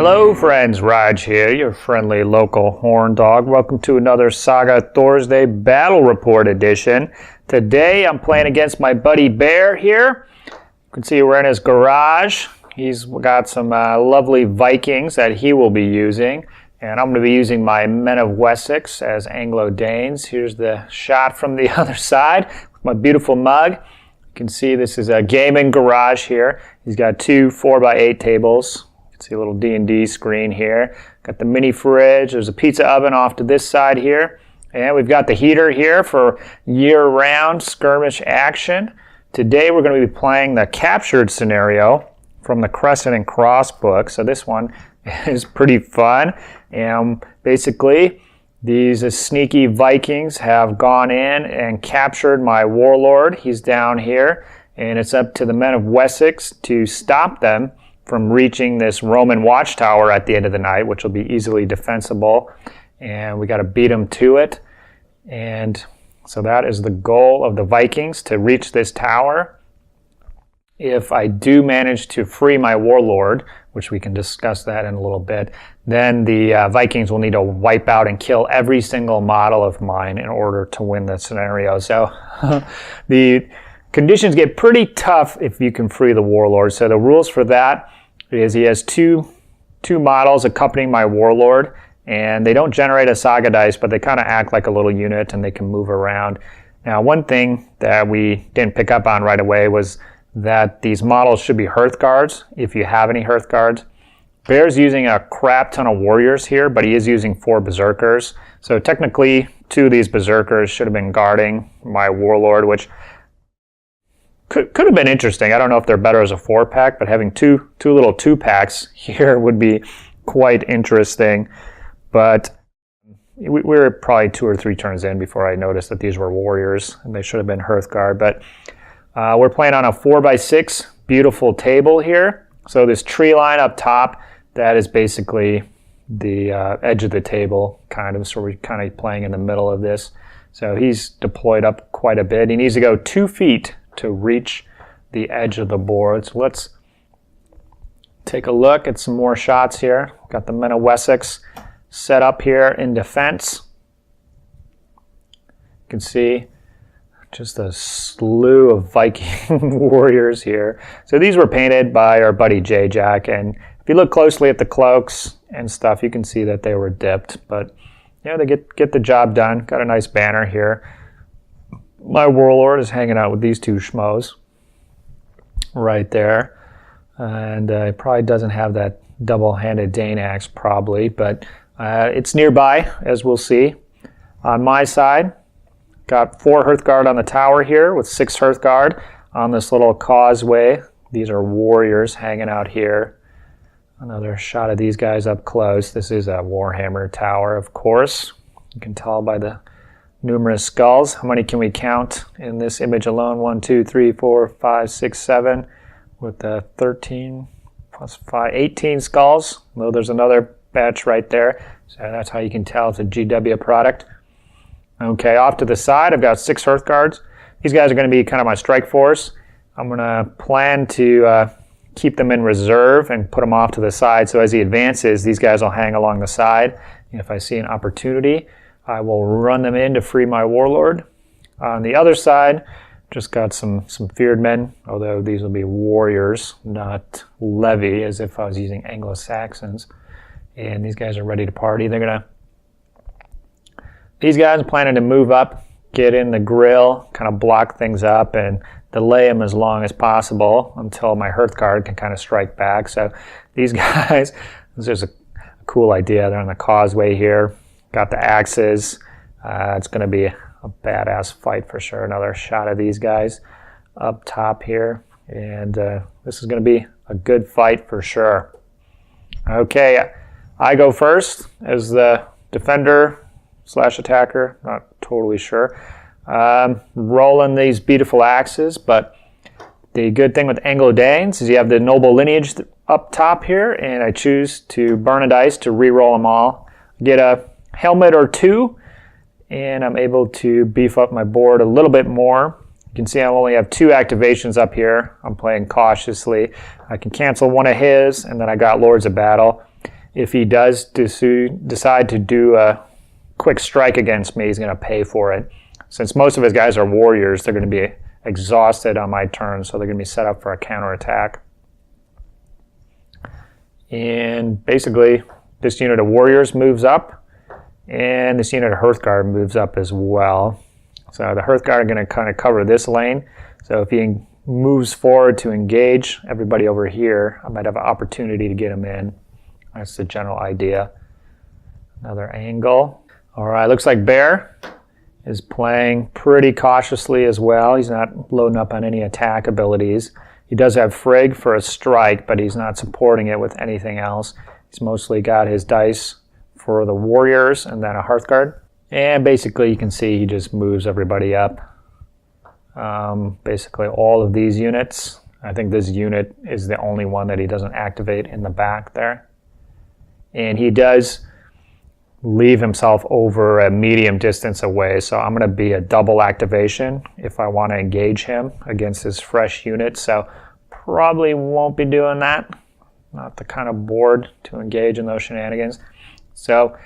Hello friends, Rodge here, your friendly local horn dog. Welcome to another Saga Thursday Battle Report edition. Today I'm playing against my buddy Bear here. You can see we're in his garage. He's got some lovely Vikings that he will be using. And I'm going to be using my Men of Wessex as Anglo-Danes. Here's the shot from the other side with my beautiful mug. You can see this is a gaming garage here. He's got two 4x8 tables. See a little D&D screen here. Got the mini fridge. There's a pizza oven off to this side here. And we've got the heater here for year-round skirmish action. Today we're going to be playing the captured scenario from the Crescent and Cross book. So this one is pretty fun. And basically these sneaky Vikings have gone in and captured my warlord. He's down here. And it's up to the Men of Wessex to stop them from reaching this Roman watchtower at the end of the night, which will be easily defensible, and we got to beat them to it. And so that is the goal of the Vikings, to reach this tower. If I do manage to free my warlord, which we can discuss that in a little bit, then the Vikings will need to wipe out and kill every single model of mine in order to win the scenario. So the conditions get pretty tough if you can free the warlord. So the rules for that is he has two models accompanying my warlord, and they don't generate a saga dice, but they kind of act like a little unit and they can move around. Now, one thing that we didn't pick up on right away was that these models should be Hearthguards, if you have any Hearthguards. Bear's using a crap ton of warriors here, but he is using 4 berserkers. So technically, 2 of these berserkers should have been guarding my warlord, which could have been interesting. I don't know if they're better as a 4-pack, but having two little 2-packs here would be quite interesting. But we were probably 2 or 3 turns in before I noticed that these were warriors, and they should have been Hearthguard. But we're playing on a 4x6 beautiful table here. So this tree line up top, that is basically the edge of the table, kind of. So we're kind of playing in the middle of this. So he's deployed up quite a bit. He needs to go 2 feet to reach the edge of the board. So let's take a look at some more shots here. Got the Men of Wessex set up here in defense. You can see just a slew of Viking warriors here. So these were painted by our buddy J-Jack, and if you look closely at the cloaks and stuff, you can see that they were dipped, but yeah, they get the job done. Got a nice banner here. My warlord is hanging out with these 2 schmoes right there, and he probably doesn't have that double-handed Dane axe probably, but it's nearby, as we'll see. On my side, got 4 Hearthguard on the tower here with 6 Hearthguard on this little causeway. These are warriors hanging out here. Another shot of these guys up close. This is a Warhammer tower, of course. You can tell by the numerous skulls. How many can we count in this image alone? 1, 2, 3, 4, 5, 6, 7, with 13 plus 5, 18 skulls. Though there's another batch right there. So that's how you can tell it's a GW product. Okay, off to the side, I've got 6 Hearthguards. These guys are going to be kind of my strike force. I'm going to plan to keep them in reserve and put them off to the side. So as he advances, these guys will hang along the side. And if I see an opportunity, I will run them in to free my warlord. On the other side, just got some feared men, although these will be warriors, not levy, as if I was using Anglo-Saxons. And these guys are ready to party. These guys are planning to move up, get in the grill, kind of block things up, and delay them as long as possible until my Hearthguard can kind of strike back. So these guys, this is a cool idea. They're on the causeway here. Got the axes. It's going to be a badass fight for sure. Another shot of these guys up top here. And this is going to be a good fight for sure. Okay, I go first as the defender / attacker. Not totally sure. Rolling these beautiful axes, but the good thing with Anglo-Danes is you have the noble lineage up top here, and I choose to burn a dice to re-roll them all. Get a helmet or 2, and I'm able to beef up my board a little bit more. You can see I only have 2 activations up here. I'm playing cautiously. I can cancel one of his, and then I got Lords of Battle. if he does decide to do a quick strike against me, he's going to pay for it. Since most of his guys are warriors, they're going to be exhausted on my turn, so they're going to be set up for a counterattack. And basically, this unit of warriors moves up, and this unit of Hearthguard moves up as well. So the Hearthguard are going to kind of cover this lane. So if he moves forward to engage everybody over here, I might have an opportunity to get him in. That's the general idea. Another angle. All right, looks like Bear is playing pretty cautiously as well. He's not loading up on any attack abilities. He does have Frigg for a strike, but he's not supporting it with anything else. He's mostly got his dice for the warriors and then a Hearthguard. And basically you can see he just moves everybody up. Basically all of these units. I think this unit is the only one that he doesn't activate in the back there. And he does leave himself over a medium distance away, so I'm going to be a double activation if I want to engage him against his fresh unit. So probably won't be doing that. Not the kind of board to engage in those shenanigans. So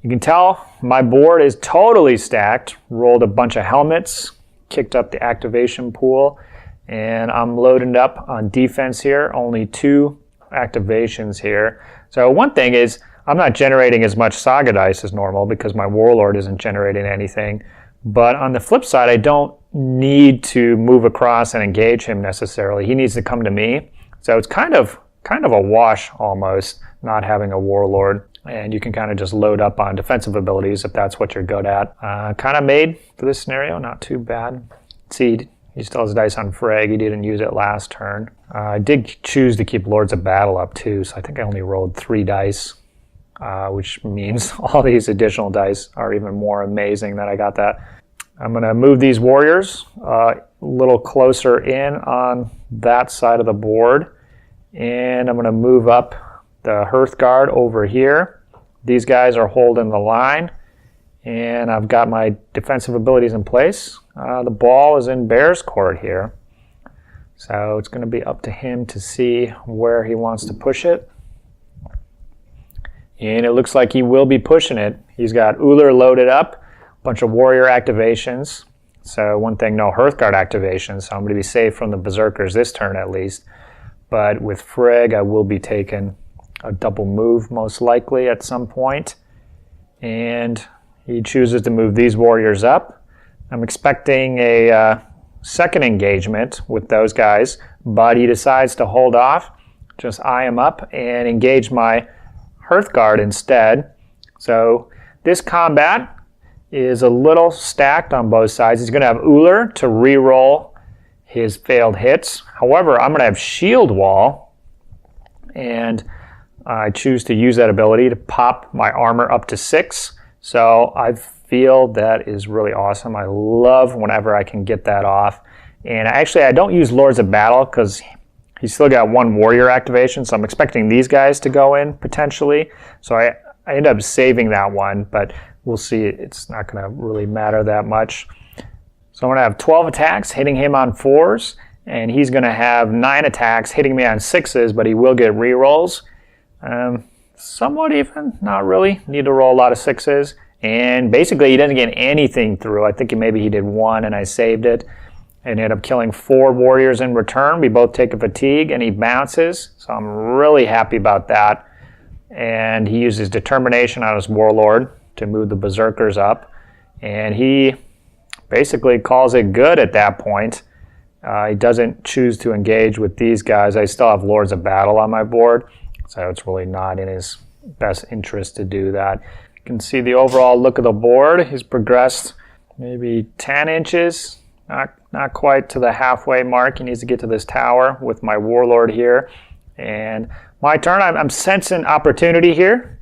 you can tell my board is totally stacked. Rolled a bunch of helmets, kicked up the activation pool, and I'm loaded up on defense here. Only 2 activations here. So one thing is I'm not generating as much Saga dice as normal because my Warlord isn't generating anything. But on the flip side, I don't need to move across and engage him necessarily. He needs to come to me. So it's kind of a wash almost, not having a Warlord. And you can kind of just load up on defensive abilities if that's what you're good at. Kind of made for this scenario, not too bad. See, he still has dice on Frag. He didn't use it last turn. I did choose to keep Lords of Battle up too, so I think I only rolled 3 dice. Which means all these additional dice are even more amazing that I got that. I'm going to move these warriors a little closer in on that side of the board. And I'm going to move up the Hearthguard over here. These guys are holding the line. And I've got my defensive abilities in place. The ball is in Bear's court here. So it's going to be up to him to see where he wants to push it. And it looks like he will be pushing it. He's got Uller loaded up, a bunch of warrior activations. So one thing, no Hearthguard activations, so I'm going to be safe from the Berserkers this turn at least. But with Frigg, I will be taking a double move most likely at some point. And he chooses to move these warriors up. I'm expecting a second engagement with those guys, but he decides to hold off, just eye him up, and engage my Hearthguard instead. So this combat is a little stacked on both sides. He's going to have Uller to re-roll his failed hits. However, I'm going to have Shield Wall, and I choose to use that ability to pop my armor up to 6. So I feel that is really awesome. I love whenever I can get that off. And actually, I don't use Lords of Battle because he's still got 1 warrior activation, so I'm expecting these guys to go in potentially. So I end up saving that one, but we'll see. It's not going to really matter that much. So I'm going to have 12 attacks hitting him on 4s, and he's going to have 9 attacks hitting me on 6s, but he will get rerolls. Somewhat even, not really. Need to roll a lot of 6s. And basically he doesn't get anything through. I think maybe he did 1 and I saved it. And ended up killing 4 warriors in return. We both take a fatigue and he bounces. So I'm really happy about that. And he uses determination on his Warlord to move the Berserkers up. And he basically calls it good at that point. He doesn't choose to engage with these guys. I still have Lords of Battle on my board. So it's really not in his best interest to do that. You can see the overall look of the board. He's progressed maybe 10 inches. Not quite to the halfway mark. He needs to get to this tower with my Warlord here. And my turn, I'm sensing opportunity here.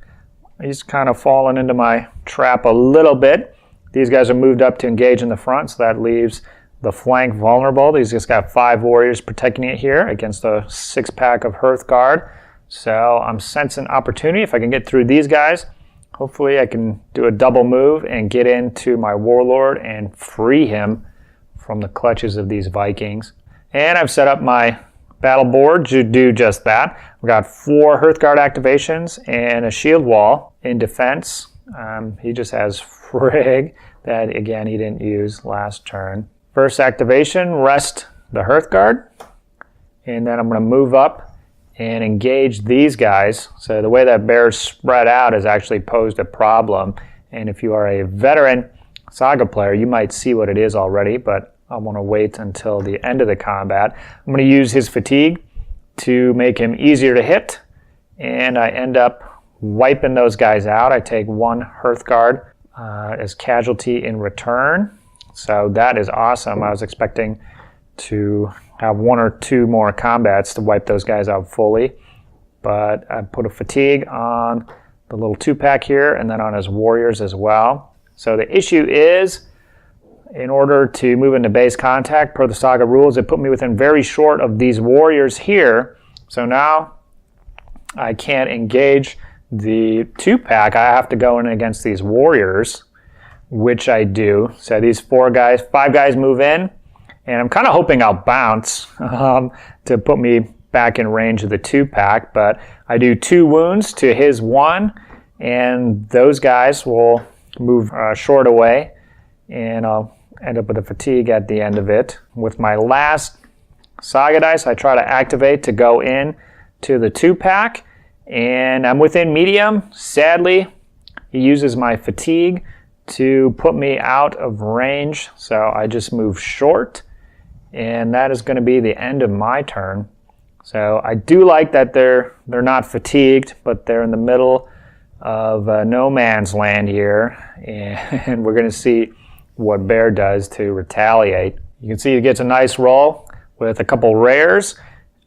He's kind of fallen into my trap a little bit. These guys are moved up to engage in the front, so that leaves the flank vulnerable. He's just got 5 warriors protecting it here against a 6-pack of Hearthguard. So I'm sensing opportunity. If I can get through these guys, hopefully I can do a double move and get into my Warlord and free him from the clutches of these Vikings. And I've set up my battleboard to do just that. We got 4 Hearthguard activations and a shield wall in defense. He just has Frigg that, again, he didn't use last turn. First activation, rest the Hearthguard, and then I'm going to move up and engage these guys. So the way that bear's spread out has actually posed a problem, and if you are a veteran Saga player, you might see what it is already, but I want to wait until the end of the combat. I'm going to use his fatigue to make him easier to hit, and I end up wiping those guys out. I take 1 Hearthguard as casualty in return, so that is awesome. I was expecting to have 1 or 2 more combats to wipe those guys out fully, but I put a fatigue on the little 2-pack here and then on his warriors as well. So the issue is, in order to move into base contact per the Saga rules, it put me within very short of these warriors here. So now I can't engage the 2-pack. I have to go in against these warriors, which I do. So these 5 guys move in, and I'm kind of hoping I'll bounce to put me back in range of the 2-pack, but I do 2 wounds to his 1, and those guys will move short away, and I'll end up with a fatigue at the end of it. With my last Saga dice, I try to activate to go in to the 2-pack, and I'm within medium. Sadly, he uses my fatigue to put me out of range, so I just move short, and that is going to be the end of my turn. So I do like that they're not fatigued, but they're in the middle of no man's land here, and we're going to see what Bear does to retaliate. You can see he gets a nice roll with a couple rares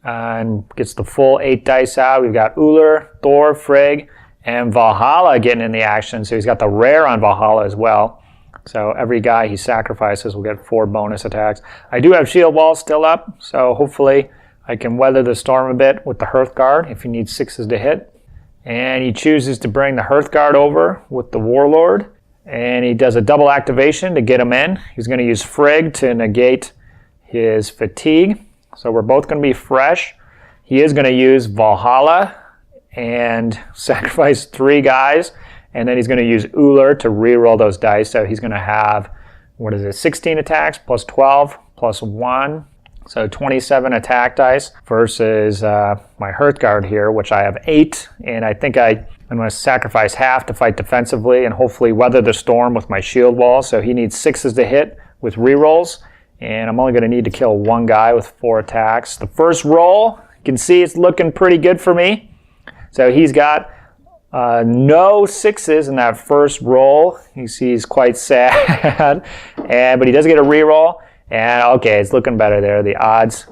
and gets the full 8 dice out. We've got Uller, Thor, Frigg, and Valhalla getting in the action, so he's got the rare on Valhalla as well. So every guy he sacrifices will get 4 bonus attacks. I do have shield wall still up, so hopefully I can weather the storm a bit with the Hearthguard if he needs 6s to hit. And he chooses to bring the Hearthguard over with the Warlord, and he does a double activation to get him in. He's going to use Frigg to negate his fatigue, so we're both going to be fresh. He is going to use Valhalla and sacrifice 3 guys, and then he's going to use Uller to reroll those dice, so he's going to have, 16 attacks plus 12 plus 1. So 27 attack dice versus my Hearthguard here, which I have 8. And I think I'm going to sacrifice half to fight defensively and hopefully weather the storm with my shield wall. So he needs 6s to hit with rerolls. And I'm only going to need to kill 1 guy with 4 attacks. The first roll, you can see it's looking pretty good for me. So he's got no 6s in that first roll. You see he's quite sad. But he does get a reroll. And okay, it's looking better there. The odds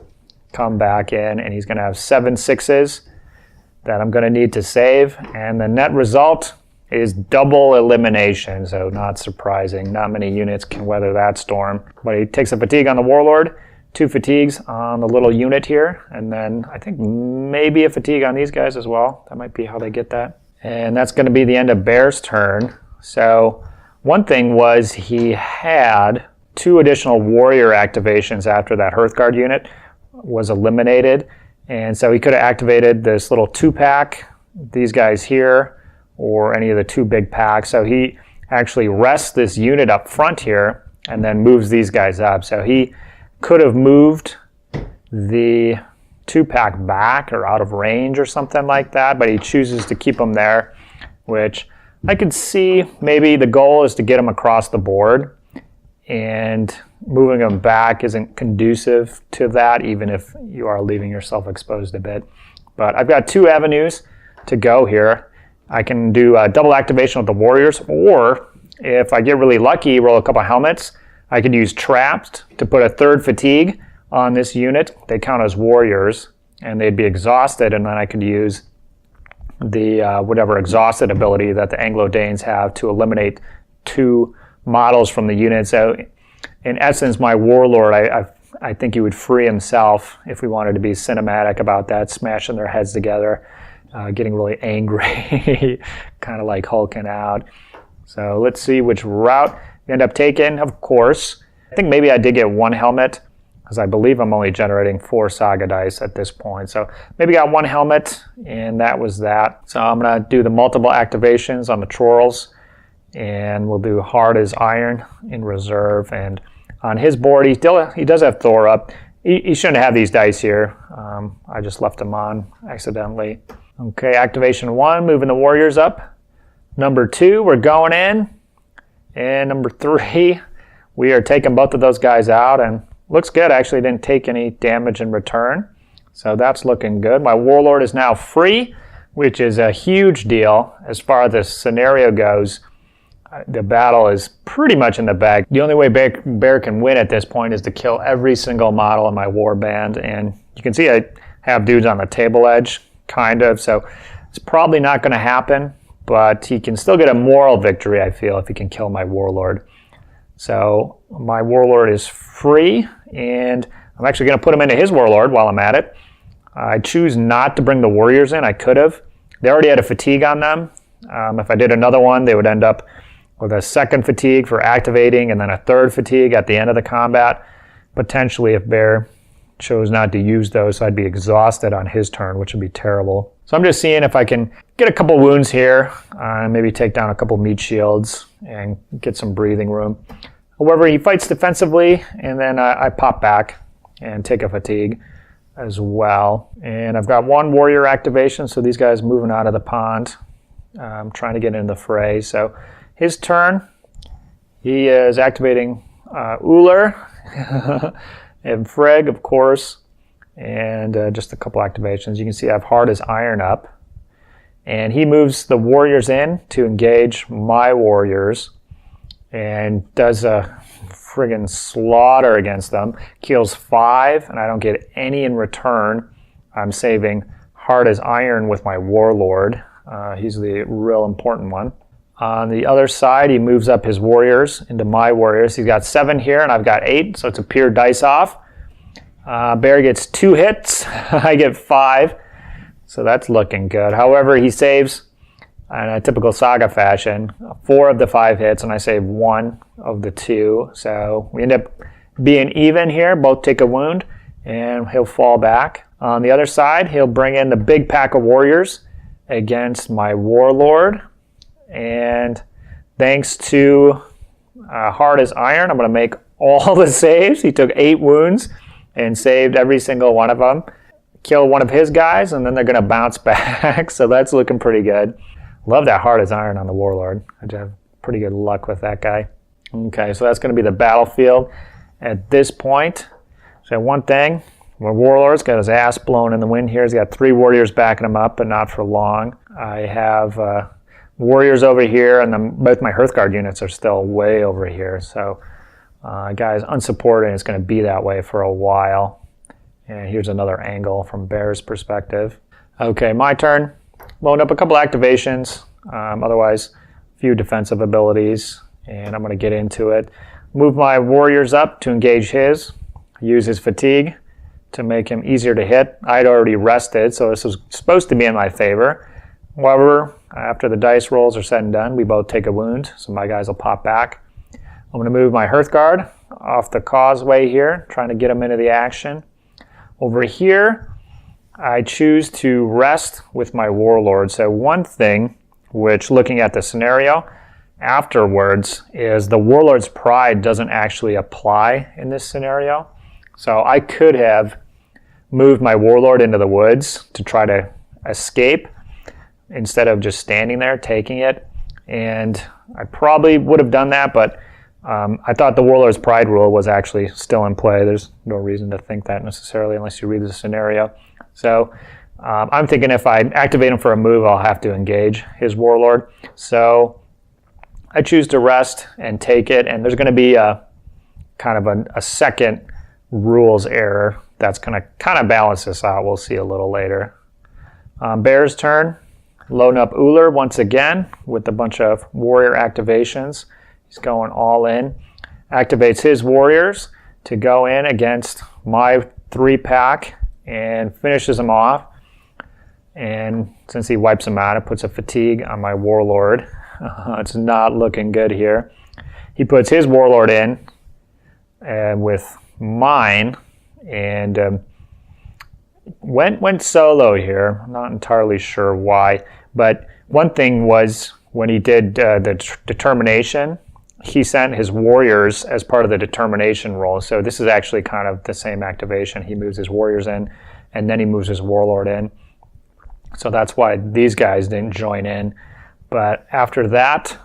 come back in, and he's going to have 7 6s that I'm going to need to save. And the net result is double elimination, so not surprising. Not many units can weather that storm. But he takes a fatigue on the Warlord, 2 fatigues on the little unit here, and then I think maybe a fatigue on these guys as well. That might be how they get that. And that's going to be the end of Bear's turn. So one thing was he had 2 additional warrior activations after that Hearthguard unit was eliminated. And so he could have activated this little 2-pack, these guys here, or any of the 2 big packs. So he actually rests this unit up front here and then moves these guys up. So he could have moved the 2-pack back or out of range or something like that, but he chooses to keep them there, which I could see maybe the goal is to get them across the board. And moving them back isn't conducive to that, even if you are leaving yourself exposed a bit. But I've got 2 avenues to go here. I can do a double activation with the warriors, or if I get really lucky, roll a couple helmets, I could use traps to put a 3rd fatigue on this unit. They count as warriors, and they'd be exhausted, and then I could use the whatever exhausted ability that the Anglo-Danes have to eliminate 2 models from the unit. So in essence, my Warlord, I think he would free himself if we wanted to be cinematic about that, smashing their heads together, getting really angry, kind of like hulking out. So let's see which route we end up taking. Of course, I think maybe I did get 1 helmet because I believe I'm only generating 4 Saga dice at this point. So maybe got 1 helmet, and that was that. So I'm going to do the multiple activations on the Trolls, and we'll do Hard as Iron in reserve. And on his board, he does have Thor up. He shouldn't have these dice here. I just left them on accidentally. Okay, activation 1, moving the Warriors up. Number 2, we're going in. And number 3, we are taking both of those guys out, and looks good. I actually didn't take any damage in return, so that's looking good. My Warlord is now free, which is a huge deal as far as this scenario goes. The battle is pretty much in the bag. The only way Bear can win at this point is to kill every single model in my warband, and you can see I have dudes on the table edge, kind of, so it's probably not going to happen, but he can still get a moral victory, I feel, if he can kill my Warlord. So my Warlord is free, and I'm actually going to put him into his Warlord while I'm at it. I choose not to bring the Warriors in. I could have. They already had a fatigue on them. If I did another one, they would end up with a second fatigue for activating and then a third fatigue at the end of the combat. Potentially, if Bear chose not to use those, so I'd be exhausted on his turn, which would be terrible. So I'm just seeing if I can get a couple wounds here, maybe take down a couple meat shields and get some breathing room. However, he fights defensively, and then I pop back and take a fatigue as well. And I've got 1 warrior activation, so these guys moving out of the pond. I'm trying to get into the fray. So his turn, he is activating Uller and Freg, of course, and just a couple activations. You can see I have Hard as Iron up, and he moves the warriors in to engage my warriors and does a friggin' slaughter against them. Kills 5, and I don't get any in return. I'm saving Hard as Iron with my Warlord. He's the real important one. On the other side, he moves up his warriors into my warriors. He's got 7 here, and I've got 8, so it's a pure dice off. Bear gets 2 hits. I get 5, so that's looking good. However, he saves, in a typical Saga fashion, 4 of the 5 hits, and I save 1 of the 2. So we end up being even here. Both take a wound, and he'll fall back. On the other side, he'll bring in the big pack of warriors against my Warlord. And thanks to Hard as Iron, I'm going to make all the saves. He took 8 wounds and saved every single one of them. Kill one of his guys, and then they're going to bounce back. So that's looking pretty good. Love that Hard as Iron on the Warlord. I have pretty good luck with that guy. Okay, so that's going to be the battlefield at this point. So one thing, my Warlord's got his ass blown in the wind here. He's got 3 warriors backing him up, but not for long. I have warriors over here, and then both my Hearthguard units are still way over here. So guy's unsupported, and it's going to be that way for a while. And here's another angle from Bear's perspective. Okay, my turn. Load up a couple activations, otherwise a few defensive abilities, and I'm going to get into it. Move my warriors up to engage his. Use his fatigue to make him easier to hit. I'd already rested, so this was supposed to be in my favor. However, after the dice rolls are said and done, we both take a wound, so my guys will pop back. I'm going to move my Hearthguard off the causeway here, trying to get him into the action. Over here, I choose to rest with my Warlord. So one thing, which looking at the scenario afterwards, is the Warlord's Pride doesn't actually apply in this scenario. So I could have moved my Warlord into the woods to try to escape instead of just standing there taking it. And I probably would have done that, but I thought the Warlord's Pride rule was actually still in play. There's no reason to think that necessarily unless you read the scenario. So I'm thinking if I activate him for a move, I'll have to engage his Warlord. So I choose to rest and take it, and there's going to be a kind of a second rules error that's going to kind of balance this out. We'll see a little later. Bear's turn. Loading up Uller once again with a bunch of warrior activations. He's going all in. Activates his warriors to go in against my 3-pack and finishes them off. And since he wipes them out, it puts a fatigue on my Warlord. It's not looking good here. He puts his Warlord in, and with mine, and went solo here. I'm not entirely sure why, but one thing was when he did the determination, he sent his warriors as part of the determination roll. So this is actually kind of the same activation. He moves his warriors in, and then he moves his warlord in. So that's why these guys didn't join in. But after that,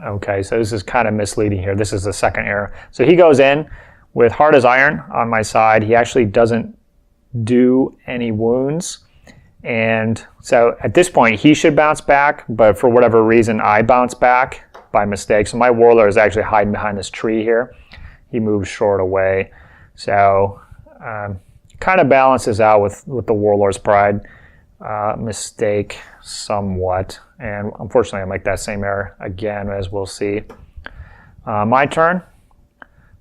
okay, so this is kind of misleading here. This is the second error. So he goes in with hard as iron on my side. He actually doesn't do any wounds. And so at this point, he should bounce back, but for whatever reason, I bounce back by mistake. So my warlord is actually hiding behind this tree here. He moves short away. So kind of balances out with the warlord's pride mistake somewhat. And unfortunately, I make that same error again, as we'll see. My turn.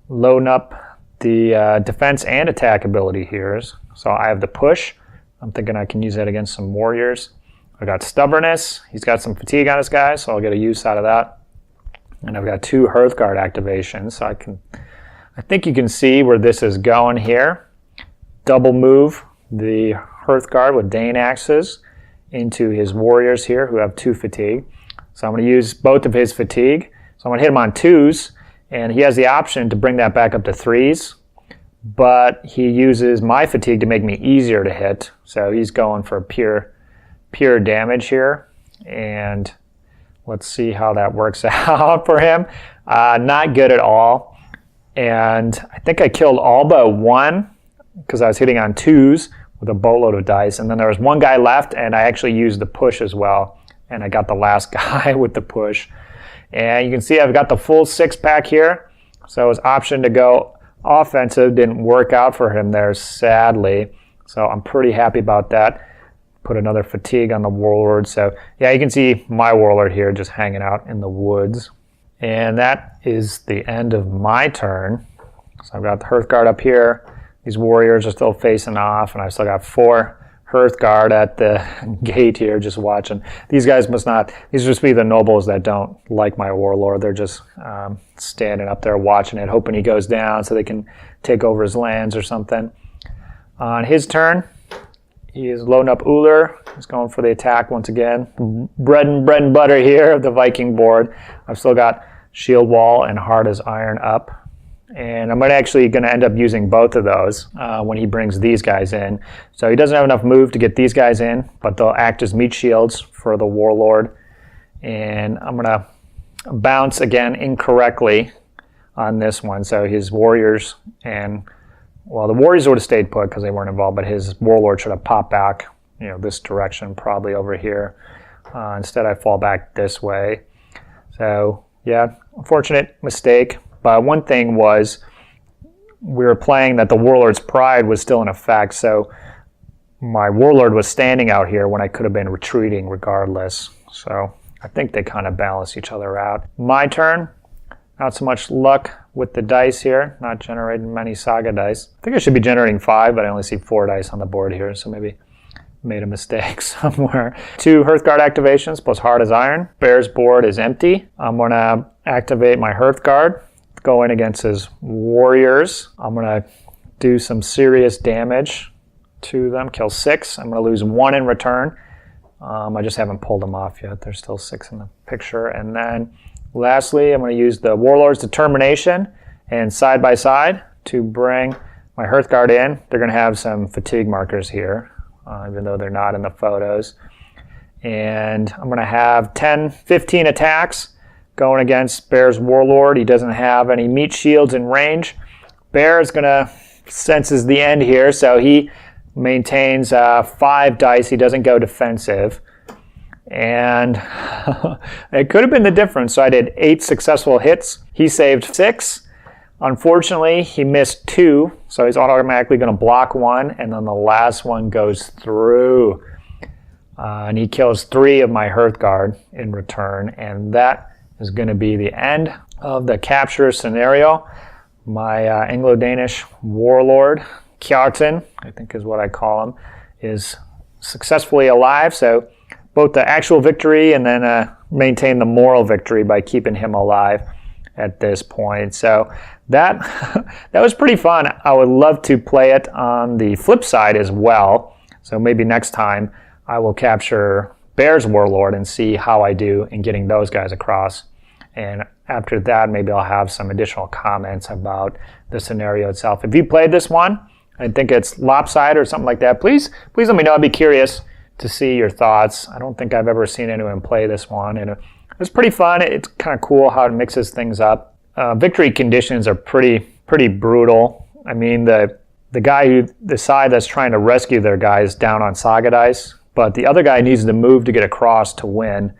Loading up the defense and attack ability here. So I have the push. I'm thinking I can use that against some warriors. I got stubbornness. He's got some fatigue on his guy, so I'll get a use out of that. And I've got 2 Hearthguard activations, so I think you can see where this is going here. Double move the Hearthguard with Dane axes into his warriors here, who have 2 fatigue. So I'm going to use both of his fatigue. So I'm going to hit him on 2s, and he has the option to bring that back up to 3s. But he uses my fatigue to make me easier to hit. So he's going for pure damage here. And let's see how that works out for him. Not good at all. And I think I killed all but 1 because I was hitting on 2s with a boatload of dice. And then there was 1 guy left, and I actually used the push as well. And I got the last guy with the push. And you can see I've got the full 6-pack here. So his option to go offensive didn't work out for him there, sadly. So I'm pretty happy about that. Put another fatigue on the warlord. So yeah, you can see my warlord here just hanging out in the woods. And that is the end of my turn. So I've got the Hearthguard up here. These warriors are still facing off, and I've still got 4 Hearthguard at the gate here just watching. These guys must not, these just be the nobles that don't like my warlord. They're just standing up there watching it, hoping he goes down so they can take over his lands or something. On his turn, he is loading up Uller. He's going for the attack once again. Bread and butter here of the Viking board. I've still got Shield Wall and Hard as Iron up. And I'm actually going to end up using both of those when he brings these guys in. So he doesn't have enough move to get these guys in, but they'll act as meat shields for the warlord. And I'm going to bounce again incorrectly on this one. So his warriors and, well, the warriors would have stayed put because they weren't involved, but his warlord should have popped back, this direction, probably over here. Instead, I fall back this way. So yeah, unfortunate mistake. But one thing was, we were playing that the warlord's pride was still in effect, so my warlord was standing out here when I could have been retreating regardless. So I think they kind of balance each other out. My turn. Not so much luck with the dice here. Not generating many Saga dice. I think I should be generating 5, but I only see 4 dice on the board here, so maybe made a mistake somewhere. 2 Hearthguard activations plus Hard as Iron. Bear's board is empty. I'm going to activate my Hearthguard. Go in against his warriors. I'm going to do some serious damage to them. Kill 6. I'm going to lose 1 in return. I just haven't pulled them off yet. There's still 6 in the picture. And then lastly, I'm going to use the Warlord's Determination and side by side to bring my Hearthguard in. They're going to have some fatigue markers here, even though they're not in the photos. And I'm going to have 15 attacks going against Bear's Warlord. He doesn't have any meat shields in range. Bear is going to senses the end here, so he maintains 5 dice. He doesn't go defensive. And it could have been the difference. So I did 8 successful hits. He saved 6. Unfortunately, he missed 2, so he's automatically going to block 1, and then the last one goes through. And he kills 3 of my Hearthguard in return, and that is going to be the end of the capture scenario. My Anglo-Danish warlord, Kjartan, I think is what I call him, is successfully alive. So both the actual victory and then maintain the moral victory by keeping him alive at this point. So that that was pretty fun. I would love to play it on the flip side as well. So maybe next time I will capture Bear's Warlord and see how I do in getting those guys across. And after that, maybe I'll have some additional comments about the scenario itself. If you played this one, I think it's lopsided or something like that, please let me know. I'd be curious to see your thoughts. I don't think I've ever seen anyone play this one, and it was pretty fun. It's kind of cool how it mixes things up. Victory conditions are pretty brutal. I mean, the side that's trying to rescue their guy is down on Saga dice, but the other guy needs to move to get across to win,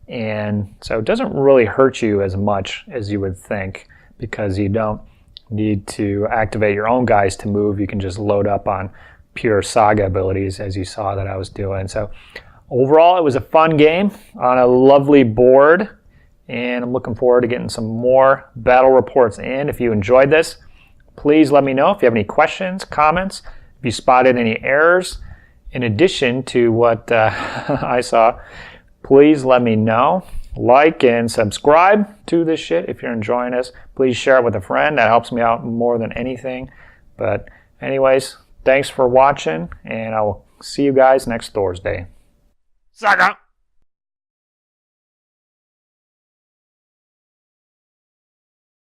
and so it doesn't really hurt you as much as you would think, because you don't need to activate your own guys to move. You can just load up on pure Saga abilities, as you saw that I was doing. So overall, it was a fun game on a lovely board, and I'm looking forward to getting some more battle reports in. If you enjoyed this, please let me know if you have any questions, comments, if you spotted any errors. In addition to what I saw, please let me know. Like and subscribe to this shit if you're enjoying this. Please share it with a friend. That helps me out more than anything. But anyways, thanks for watching, and I will see you guys next Thursday. Saga!